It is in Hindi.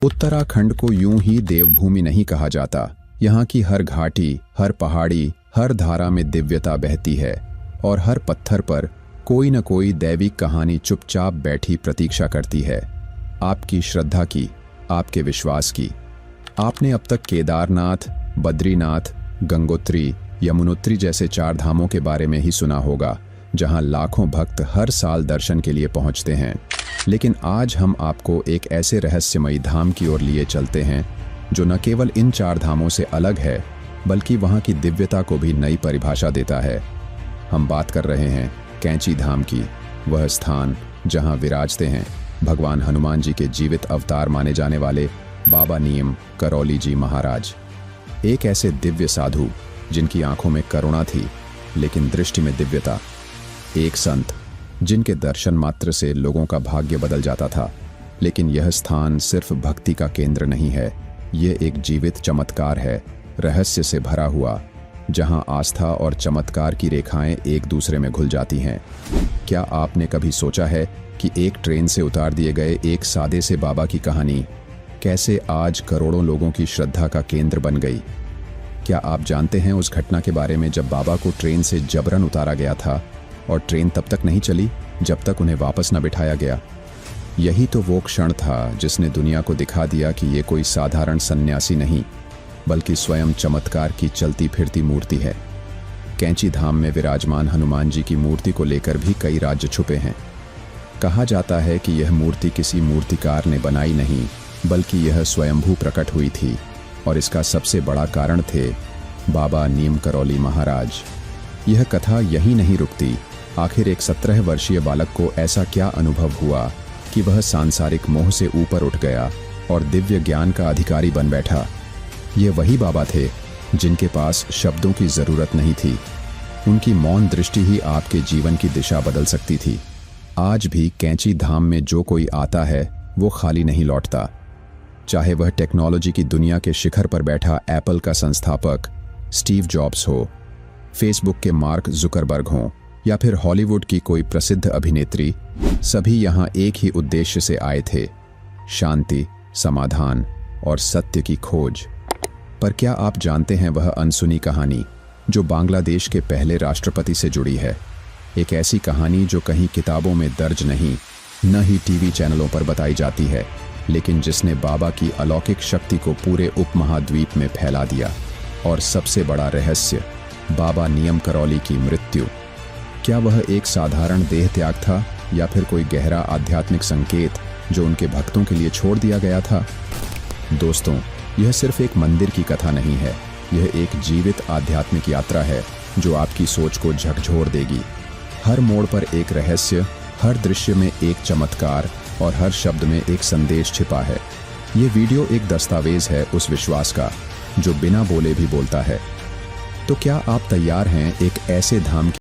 उत्तराखंड को यूं ही देवभूमि नहीं कहा जाता। यहाँ की हर घाटी, हर पहाड़ी, हर धारा में दिव्यता बहती है और हर पत्थर पर कोई न कोई दैविक कहानी चुपचाप बैठी प्रतीक्षा करती है आपकी श्रद्धा की, आपके विश्वास की। आपने अब तक केदारनाथ, बद्रीनाथ, गंगोत्री, यमुनोत्री जैसे 4 धामों के बारे में ही सुना होगा, जहां लाखों भक्त हर साल दर्शन के लिए पहुंचते हैं। लेकिन आज हम आपको एक ऐसे रहस्यमयी धाम की ओर लिए चलते हैं जो न केवल इन 4 धामों से अलग है, बल्कि वहां की दिव्यता को भी नई परिभाषा देता है। हम बात कर रहे हैं कैंची धाम की, वह स्थान जहां विराजते हैं भगवान हनुमान जी के जीवित अवतार माने जाने वाले बाबा नीम करौली जी महाराज। एक ऐसे दिव्य साधु जिनकी आंखों में करुणा थी लेकिन दृष्टि में दिव्यता। एक संत जिनके दर्शन मात्र से लोगों का भाग्य बदल जाता था। लेकिन यह स्थान सिर्फ भक्ति का केंद्र नहीं है, ये एक जीवित चमत्कार है, रहस्य से भरा हुआ, जहां आस्था और चमत्कार की रेखाएं एक दूसरे में घुल जाती हैं। क्या आपने कभी सोचा है कि एक ट्रेन से उतार दिए गए एक सादे से बाबा की कहानी कैसे आज करोड़ों लोगों की श्रद्धा का केंद्र बन गई? क्या आप जानते हैं उस घटना के बारे में जब बाबा को ट्रेन से जबरन उतारा गया था और ट्रेन तब तक नहीं चली जब तक उन्हें वापस न बिठाया गया? यही तो वो क्षण था जिसने दुनिया को दिखा दिया कि ये कोई साधारण सन्यासी नहीं, बल्कि स्वयं चमत्कार की चलती फिरती मूर्ति है। कैंची धाम में विराजमान हनुमान जी की मूर्ति को लेकर भी कई राज्य छुपे हैं। कहा जाता है कि यह मूर्ति किसी मूर्तिकार ने बनाई नहीं, बल्कि यह स्वयंभू प्रकट हुई थी और इसका सबसे बड़ा कारण थे बाबा नीम करौली महाराज। यह कथा यहीं नहीं रुकती। आखिर एक 17 वर्षीय बालक को ऐसा क्या अनुभव हुआ कि वह सांसारिक मोह से ऊपर उठ गया और दिव्य ज्ञान का अधिकारी बन बैठा। ये वही बाबा थे जिनके पास शब्दों की जरूरत नहीं थी। उनकी मौन दृष्टि ही आपके जीवन की दिशा बदल सकती थी। आज भी कैंची धाम में जो कोई आता है वो खाली नहीं लौटता। चाहे वह टेक्नोलॉजी की दुनिया के शिखर पर बैठा एप्पल का संस्थापक स्टीव जॉब्स हो, फेसबुक के मार्क जुकरबर्ग हों, या फिर हॉलीवुड की कोई प्रसिद्ध अभिनेत्री, सभी यहाँ एक ही उद्देश्य से आए थे, शांति, समाधान और सत्य की खोज। पर क्या आप जानते हैं वह अनसुनी कहानी जो बांग्लादेश के पहले राष्ट्रपति से जुड़ी है? एक ऐसी कहानी जो कहीं किताबों में दर्ज नहीं, न ही टीवी चैनलों पर बताई जाती है, लेकिन जिसने बाबा की अलौकिक शक्ति को पूरे उपमहाद्वीप में फैला दिया। और सबसे बड़ा रहस्य, बाबा नीम करौली की मृत्यु। क्या वह एक साधारण देह त्याग था या फिर कोई गहरा आध्यात्मिक संकेत जो उनके भक्तों के लिए छोड़ दिया गया था? दोस्तों, यह सिर्फ एक मंदिर की कथा नहीं है, यह एक जीवित आध्यात्मिक यात्रा है जो आपकी सोच को झकझोर देगी। हर मोड़ पर एक रहस्य, हर दृश्य में एक चमत्कार और हर शब्द में एक संदेश छिपा है। ये वीडियो एक दस्तावेज है उस विश्वास का जो बिना बोले भी बोलता है। तो क्या आप तैयार हैं एक ऐसे धाम